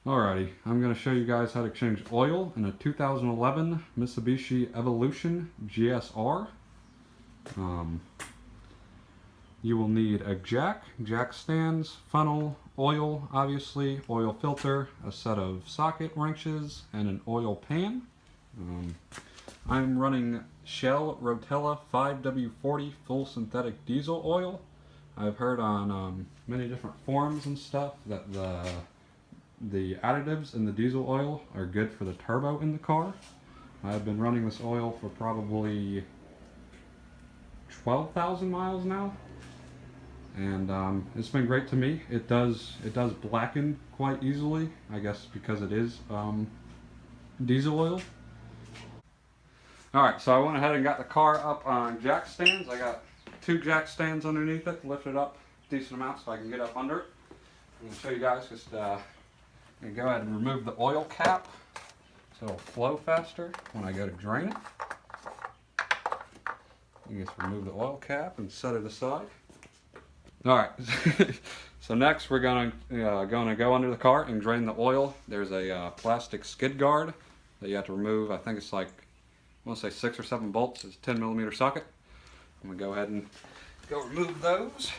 Alrighty, I'm going to show you guys how to change oil in a 2011 Mitsubishi Evolution GSR. Um, you will need a jack stands, funnel, oil, obviously, oil filter, a set of socket wrenches, and an oil pan. I'm running Shell Rotella 5W40 full synthetic diesel oil. I've heard on many different forums and stuff that the additives in the diesel oil are good for the turbo in the car. I've been running this oil for probably 12,000 miles now, and it's been great to me. It does blacken quite easily, I guess because it is diesel oil. Alright, so I went ahead and got the car up on jack stands. I got 2 jack stands underneath it, lifted up a decent amount so I can get up under it. I'm going to show you guys just I'm going to go ahead and remove the oil cap so it'll flow faster when I go to drain it. You just remove the oil cap and set it aside. Alright, so next we're going to go under the car and drain the oil. There's a plastic skid guard that you have to remove. I think it's like, I want to say 6 or 7 bolts. It's a 10mm socket. I'm going to go ahead and go remove those.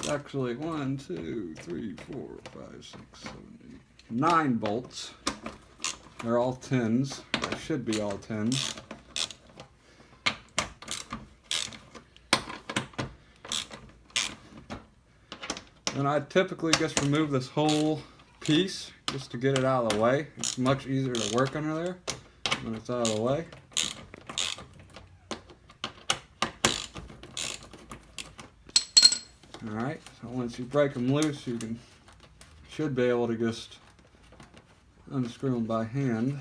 Actually 1, 2, 3, 4, 5, 6, 7, 8, 9 bolts. They're all 10s. They should be all 10s. And I typically just remove this whole piece just to get it out of the way. It's much easier to work under there when it's out of the way. Alright, so once you break them loose, you should be able to just unscrew them by hand.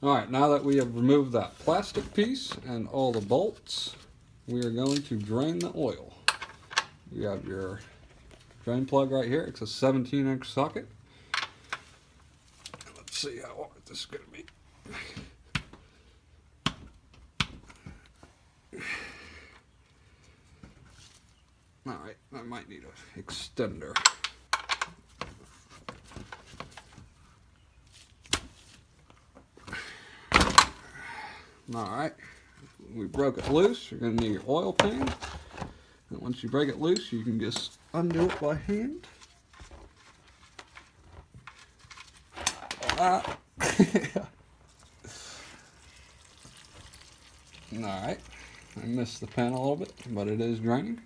Alright, now that we have removed that plastic piece and all the bolts, we are going to drain the oil. You have your drain plug right here. It's a 17-inch socket. Let's see how hard this is going to be. Alright, I might need an extender. Alright, we broke it loose. You're going to need your oil pan. And once you break it loose, you can just undo it by hand. Alright, I missed the pan a little bit, but it is draining.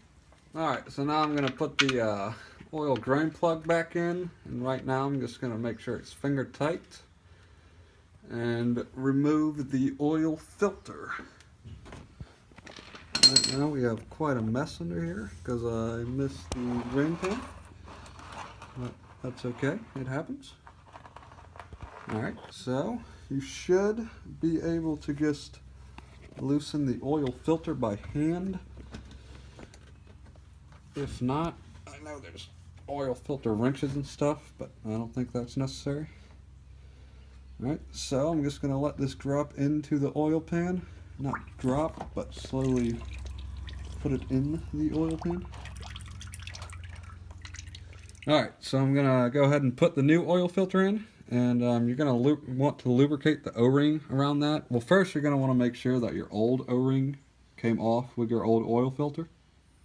Alright, so now I'm going to put the oil drain plug back in. And right now I'm just going to make sure it's finger tight. And remove the oil filter. Right now we have quite a mess under here because I missed the drain pan, but that's okay, it happens. Alright, so you should be able to just loosen the oil filter by hand. If not, I know there's oil filter wrenches and stuff, but I don't think that's necessary. Alright, so I'm just going to let this drop into the oil pan. Not drop, but slowly put it in the oil pan. Alright, so I'm going to go ahead and put the new oil filter in. And you're going to want to lubricate the O-ring around that. Well, first you're going to want to make sure that your old O-ring came off with your old oil filter,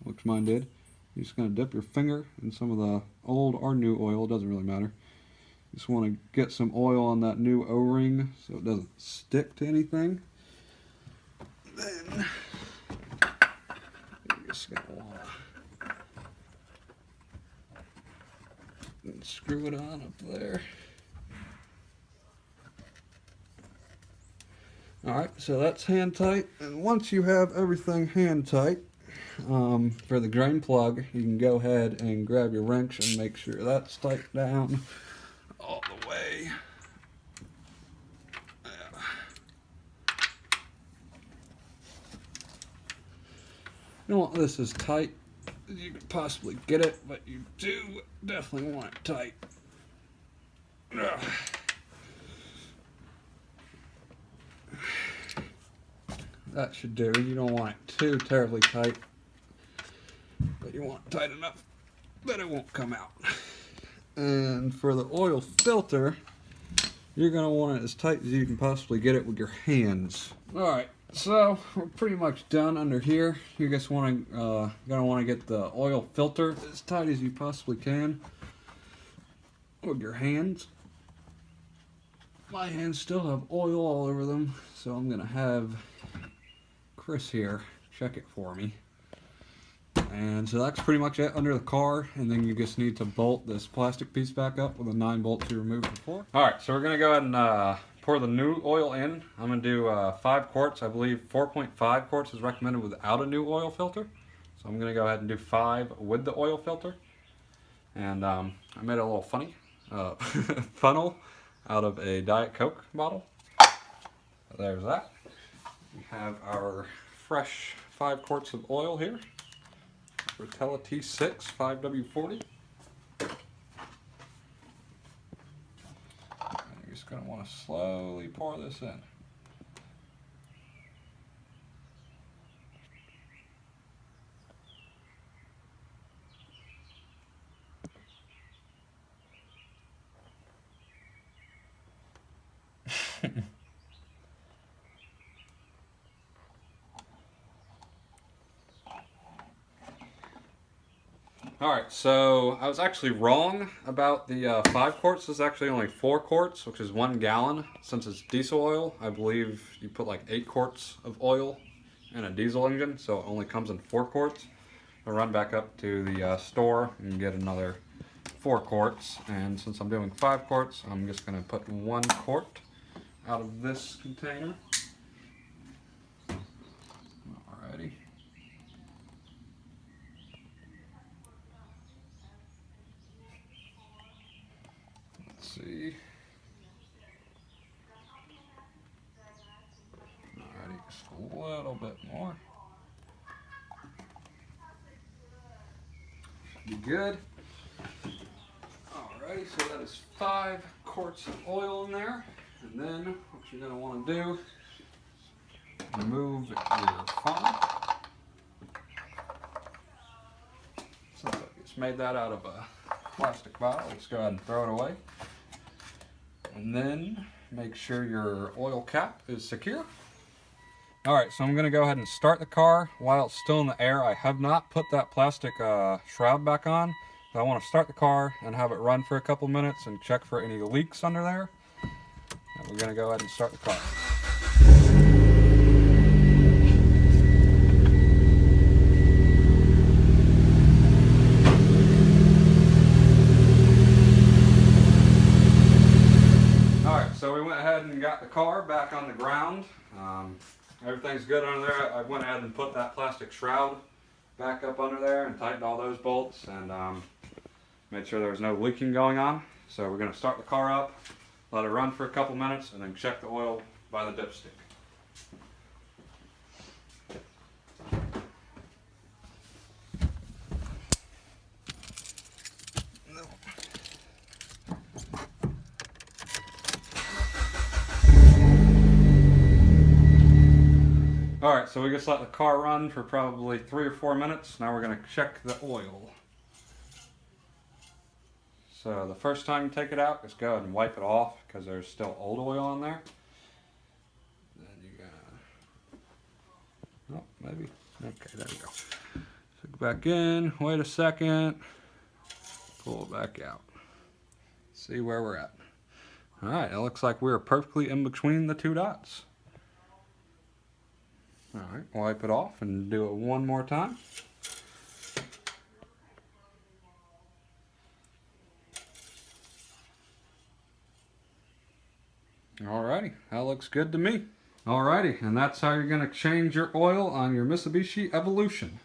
which mine did. You're just going to dip your finger in some of the old or new oil, it doesn't really matter. Just want to get some oil on that new O-ring so it doesn't stick to anything. Then you're just going to want to screw it on up there. Alright, so that's hand tight. And once you have everything hand tight, for the drain plug, you can go ahead and grab your wrench and make sure that's tight down all the way. You don't want this as tight as you can possibly get it, but you do definitely want it tight. Ugh. That should do. You don't want it too terribly tight, but you want it tight enough that it won't come out. And for the oil filter, you're going to want it as tight as you can possibly get it with your hands. Alright, so we're pretty much done under here. You just want to gonna want to get the oil filter as tight as you possibly can with your hands. My hands still have oil all over them, so I'm going to have Chris here check it for me. And so that's pretty much it under the car, and then you just need to bolt this plastic piece back up with a 9 bolt you removed before. Alright, so we're going to go ahead and pour the new oil in. I'm going to do 5 quarts. I believe 4.5 quarts is recommended without a new oil filter. So I'm going to go ahead and do 5 with the oil filter. And I made a little funny funnel out of a Diet Coke bottle. So there's that. We have our fresh 5 quarts of oil here. Rotella T6 5W40. You're just going to want to slowly pour this in. Alright, so I was actually wrong about the 5 quarts. This is actually only 4 quarts, which is 1 gallon. Since it's diesel oil, I believe you put like 8 quarts of oil in a diesel engine, so it only comes in 4 quarts. I'll run back up to the store and get another 4 quarts. And since I'm doing 5 quarts, I'm just going to put 1 quart out of this container. Alrighty. See. Alrighty, just a little bit more. Should be good. Alrighty, so that is 5 quarts of oil in there. And then what you're going to want to do, remove your funnel. Since I just made that out of a plastic bottle, let's go ahead and throw it away. And then make sure your oil cap is secure. Alright, so I'm going to go ahead and start the car while it's still in the air. I have not put that plastic shroud back on. So I want to start the car and have it run for a couple minutes and check for any leaks under there. And we're going to go ahead and start the car. So we went ahead and got the car back on the ground. Everything's good under there. I went ahead and put that plastic shroud back up under there and tightened all those bolts and made sure there was no leaking going on. So we're going to start the car up, let it run for a couple minutes, and then check the oil by the dipstick. Alright, so we just let the car run for probably 3 or 4 minutes. Now we're going to check the oil. So the first time you take it out, just go ahead and wipe it off because there's still old oil on there. Then you gotta... Oh, maybe. Okay, there we go. So go back in, wait a second, pull it back out. See where we're at. Alright, it looks like we're perfectly in between the 2 dots. Alright, wipe it off and do it one more time. Alrighty, that looks good to me. Alrighty, and that's how you're going to change your oil on your Mitsubishi Evolution.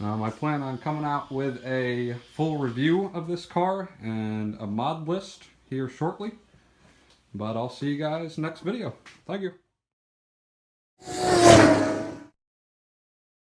I plan on coming out with a full review of this car and a mod list here shortly. But I'll see you guys next video. Thank you.